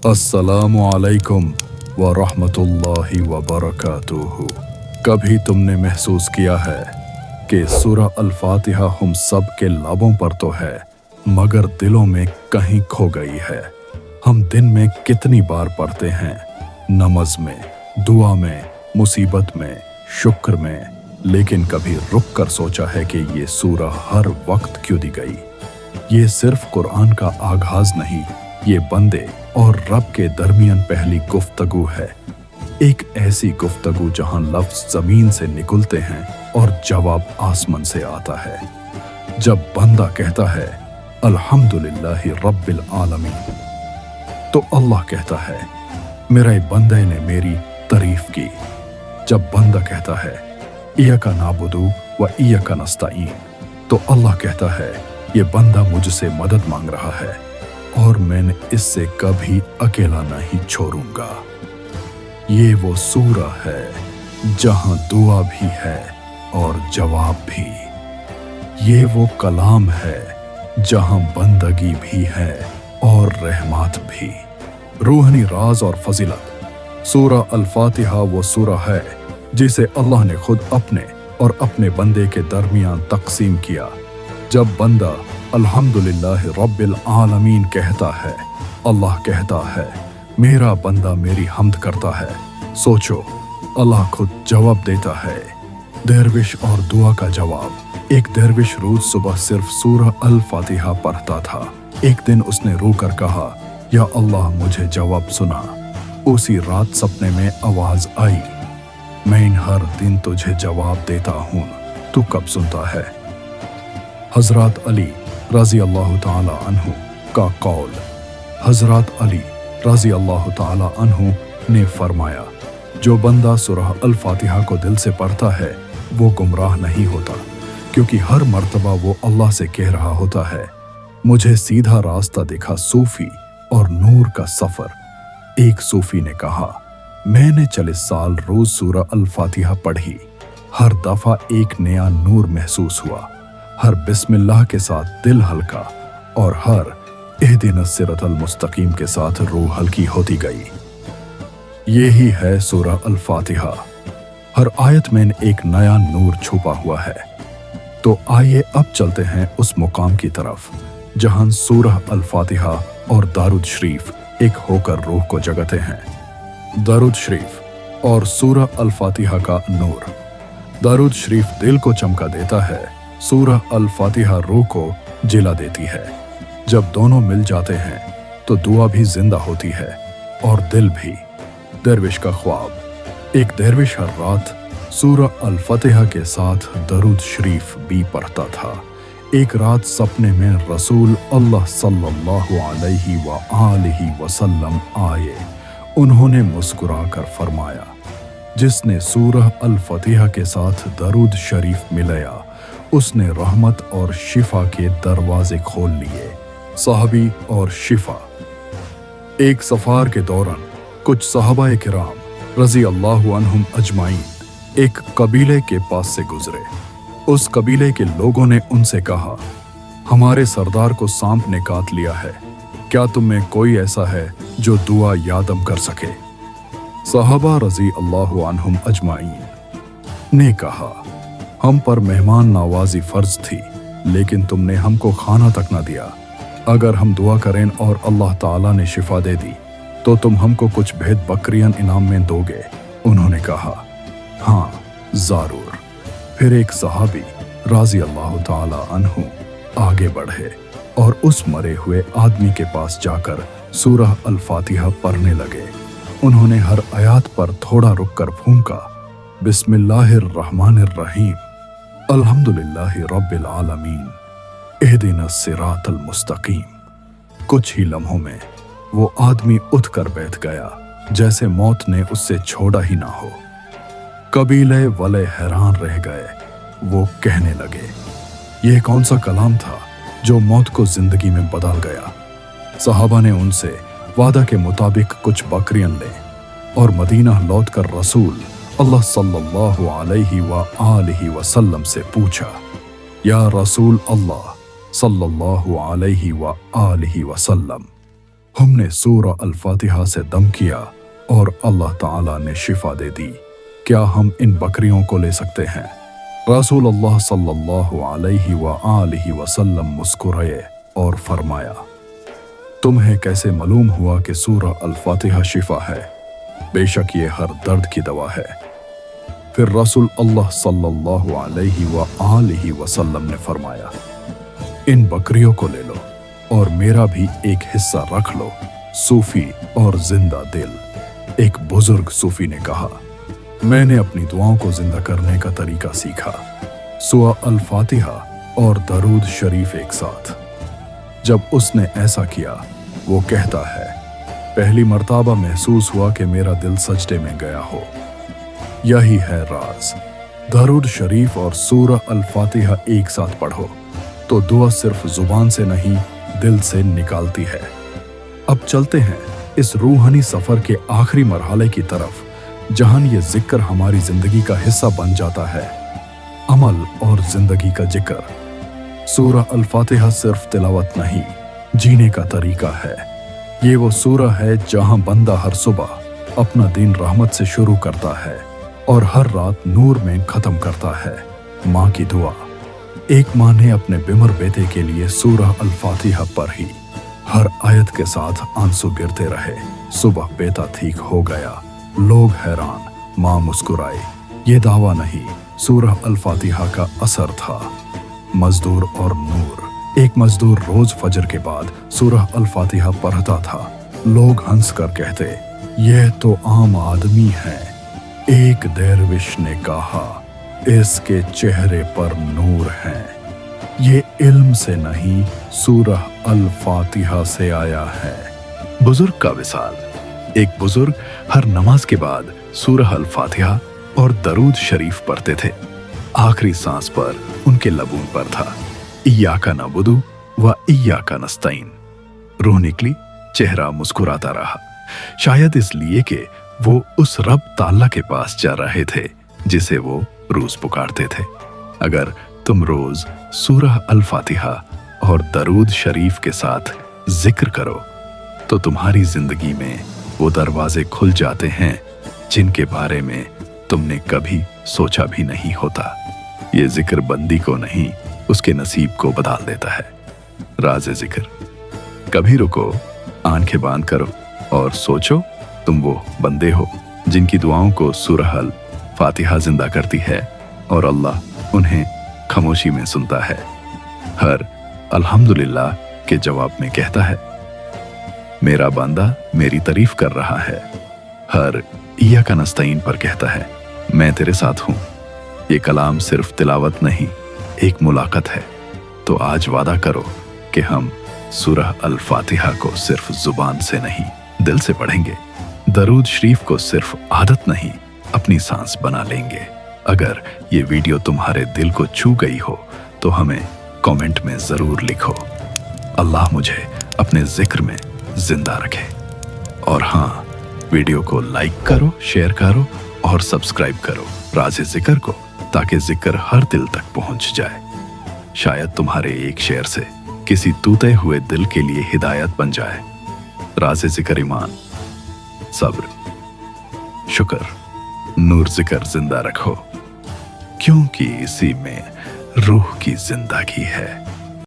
अस्सलामु अलैकुम व रहमतुल्लाहि व बरकातुहू। कभी तुमने महसूस किया है कि सूरह अल-फातिहा हम सब के लबों पर तो है मगर दिलों में कहीं खो गई है। हम दिन में कितनी बार पढ़ते हैं, नमाज में, दुआ में, मुसीबत में, शुक्र में, लेकिन कभी रुक कर सोचा है कि ये सूरह हर वक्त क्यों दी गई। ये सिर्फ कुरान का आगाज नहीं, ये बंदे और रब के दरमियान पहली गुफ्तगू है। एक ऐसी गुफ्तगू जहां लफ्ज जमीन से निकलते हैं और जवाब आसमान से आता है। जब बंदा कहता है अल्हम्दुलिल्लाहि रब्बिल आलमीन, तो अल्लाह कहता है मेरे बंदे ने मेरी तारीफ की। जब बंदा कहता है इय्याका नाबुदु व इय्याका नस्तईन, तो अल्लाह कहता है ये बंदा मुझसे मदद मांग रहा है और मैंने इससे कभी अकेला नहीं छोड़ूंगा। ये वो सूरह है जहां दुआ भी है और जवाब भी। ये वो कलाम है जहां बंदगी भी है और रहमत भी। रूहानी राज और फजीलत। सूरह अल-फातिहा वो सूरह है जिसे अल्लाह ने खुद अपने और अपने बंदे के दरमियान तकसीम किया। जब बंदा अल्हम्दुलिल्लाह रब्बिल आलमीन कहता है, अल्लाह कहता है मेरा बंदा मेरी हम्द करता है। सोचो, अल्लाह खुद जवाब देता है। दरविश और दुआ का जवाब। एक दरविश रोज सुबह सिर्फ सूरह अल-फातिहा पढ़ता था। एक दिन उसने रो कर कहा, या अल्लाह मुझे जवाब सुना। उसी रात सपने में आवाज आई, मैं हर दिन तुझे जवाब देता हूँ, तू कब सुनता है। हजरत अली रज़ी अल्लाह ताला अन्हु का कौल। हजरत अली रज़ी अल्लाह ताला अन्हु ने फरमाया, जो बंदा सूरह अल-फातिहा को दिल से पढ़ता है वो गुमराह नहीं होता, क्योंकि हर मर्तबा वो अल्लाह से कह रहा होता है मुझे सीधा रास्ता दिखा सूफी और नूर का सफर। एक सूफी ने कहा, मैंने 40 साल रोज सूरह अल-फातिहा पढ़ी। हर दफा एक नया नूर महसूस हुआ। हर बिस्मिल्लाह के साथ दिल हल्का और हर इहदिनस सिरातल मुस्तकीम के साथ रूह हल्की होती गई। यही है सूरह अल-फातिहा। हर आयत में एक नया नूर छुपा हुआ है। तो आइए अब चलते हैं उस मुकाम की तरफ जहां सूरह अल-फातिहा और दारूद शरीफ एक होकर रूह को जगाते हैं। दारूद शरीफ और सूरह अल-फातिहा का नूर। दारूद शरीफ दिल को चमका देता है, सूरह अल-फातिहा रूह को जिला देती है। जब दोनों मिल जाते हैं तो दुआ भी जिंदा होती है और दिल भी। दरविश का ख्वाब। एक दरविश हर रात सूरह अल-फातिहा के साथ दरूद शरीफ भी पढ़ता था। एक रात सपने में रसूल अल्लाह सल्लल्लाहु अलैहि व आलिहि वसल्लम आए। उन्होंने मुस्कुरा कर फरमाया, जिसने सूरह अल-फातिहा के साथ दरूद शरीफ मिलाया उसने रहमत और शिफा के दरवाजे खोल लिए। साहबी और शिफा। एक सफार के दौरान कुछ सहाबाए किराम रज़ी अल्लाहु अन्हुम अजमाइन एक कबीले के पास से गुजरे। उस कबीले के लोगों ने उनसे कहा, हमारे सरदार को सांप ने काट लिया है, क्या तुम में कोई ऐसा है जो दुआ यादम कर सके। सहाबा रज़ी अल्लाहु अन्हुम अजमाइन ने कहा, हम पर मेहमान नवाजी फर्ज थी, लेकिन तुमने हमको खाना तक ना दिया। अगर हम दुआ करें और अल्लाह ताला ने शिफा दे दी तो तुम हमको कुछ भेद बकरियां इनाम में दोगे। उन्होंने कहा, हाँ जरूर। फिर एक सहाबी राजी अल्लाह ताला अन्हु आगे बढ़े और उस मरे हुए आदमी के पास जाकर सूरह अल-फातिहा पढ़ने लगे। उन्होंने हर आयत पर थोड़ा रुक कर फूंका, बिस्मिल्लाहिर रहमानिर रहीम, अल्हम्दुलिल्लाहि रब्बिल आलमीन, इहदिनस सिरातल मुस्तकीम। कुछ ही लम्हों में वो आदमी उठकर बैठ गया, जैसे मौत ने उससे छोड़ा ही ना हो। कबीले वाले हैरान रह गए। वो कहने लगे, यह कौन सा कलाम था जो मौत को जिंदगी में बदल गया। सहाबा ने उनसे वादा के मुताबिक कुछ बकरियां ले और मदीना लौटकर रसूल अल्लाह सल्लल्लाहु अलैहि व आलिहि वसल्लम से पूछा, या रसूल अल्लाह सल्लल्लाहु अलैहि व आलिहि वसल्लम, हमने सूरा अल-फातिहा से दम किया और अल्लाह ताला ने शिफा दे दी। क्या हम इन बकरियों को ले सकते हैं? रसूलुल्लाह सल्लल्लाहु अलैहि व आलिहि वसल्लम मुस्कुराए और फरमाया, तुम्हें कैसे मालूम हुआ कि सूरा अल-फातिहा शिफा है? बेशक ये हर दर्द की दवा है। फिर रसूल अल्लाह सल्लल्लाहु अलैहि व आलिहि वसल्लम ने फरमाया, इन बकरियों को ले लो और मेरा भी एक हिस्सा रख लो। सूफी और जिंदा दिल। एक बुजुर्ग सूफी ने कहा, मैंने अपनी दुआओं को जिंदा करने का तरीका सीखा, सूरा अल-फातिहा और दरूद शरीफ एक साथ। जब उसने ऐसा किया, वो कहता है, पहली मर्तबा महसूस हुआ कि मेरा दिल सजदे में गया हो। यही है राज। दरूद शरीफ और सूरा अल-फातिहा एक साथ पढ़ो तो दुआ सिर्फ जुबान से नहीं, दिल से निकालती है। अब चलते हैं इस रूहानी सफर के आखिरी मरहले की तरफ, जहां ये जिक्र हमारी जिंदगी का हिस्सा बन जाता है। अमल और जिंदगी का जिक्र। सूरा अल-फातिहा सिर्फ तिलावत नहीं, जीने का तरीका है। ये वो सूरा है जहां बंदा हर सुबह अपना दिन रहमत से शुरू करता है और हर रात नूर में खत्म करता है। माँ की दुआ। एक माँ ने अपने बिमर बेटे के लिए सूरा अल-फातिहा पढ़ी। हर आयत के साथ आंसू गिरते रहे। सुबह बेटा ठीक हो गया। लोग हैरान, माँ मुस्कुराई। ये दावा नहीं, सूरा अल-फातिहा का असर था। मजदूर और नूर। एक मजदूर रोज फजर के बाद सूरा अल-फातिहा पढ़ता था। लोग हंस कर कहते, यह तो आम आदमी है। एक दरविश ने कहा, इसके चेहरे पर नूर है। ये इल्म से नहीं, सूरा अल-फातिहा से आया है। बुजुर्ग का विसाल। एक बुजुर्ग हर नमाज के बाद सूरा अल-फातिहा और दरूद शरीफ पढ़ते थे। आखिरी सांस पर उनके लबून पर था, इय्याका नअबुदु व इय्याका नस्तईन। रूह निकली, चेहरा मुस्कुराता रहा। शायद इसलिए कि वो उस रब ताला के पास जा रहे थे जिसे वो रोज पुकारते थे। अगर तुम रोज सूरा अल-फातिहा और दरूद शरीफ के साथ जिक्र करो तो तुम्हारी जिंदगी में वो दरवाजे खुल जाते हैं जिनके बारे में तुमने कभी सोचा भी नहीं होता। ये जिक्र बंदी को नहीं, उसके नसीब को बदल देता है। राज़े जिक्र। कभी रुको, आंखें बांध करो और सोचो, तुम वो बंदे हो जिनकी दुआओं को सूरा अल-फातिहा जिंदा करती है और अल्लाह उन्हें खामोशी में सुनता है। हर अल्हम्दुलिल्लाह के जवाब में कहता है, मेरा बंदा मेरी तारीफ कर रहा है। हर इय्याका नस्तईन पर कहता है, मैं तेरे साथ हूं। ये कलाम सिर्फ तिलावत नहीं, एक मुलाकात है। तो आज वादा करो कि हम सूरा अल-फातिहा को सिर्फ जुबान से नहीं, दिल से पढ़ेंगे। दरूद शरीफ को सिर्फ आदत नहीं, अपनी सांस बना लेंगे। अगर ये वीडियो तुम्हारे दिल को छू गई हो तो हमें कमेंट में जरूर लिखो। अल्लाह मुझे अपने जिक्र में जिंदा रखे। और हाँ, वीडियो को लाइक करो, शेयर करो और सब्सक्राइब करो राज़े जिक्र को, ताकि जिक्र हर दिल तक पहुंच जाए। शायद तुम्हारे एक शेयर से किसी टूटे हुए दिल के लिए हिदायत बन जाए। राज़े जिक्र ईमान, सब्र, शुक्र, नूर जिक्र जिंदा रखो, क्योंकि इसी में रूह की जिंदगी है।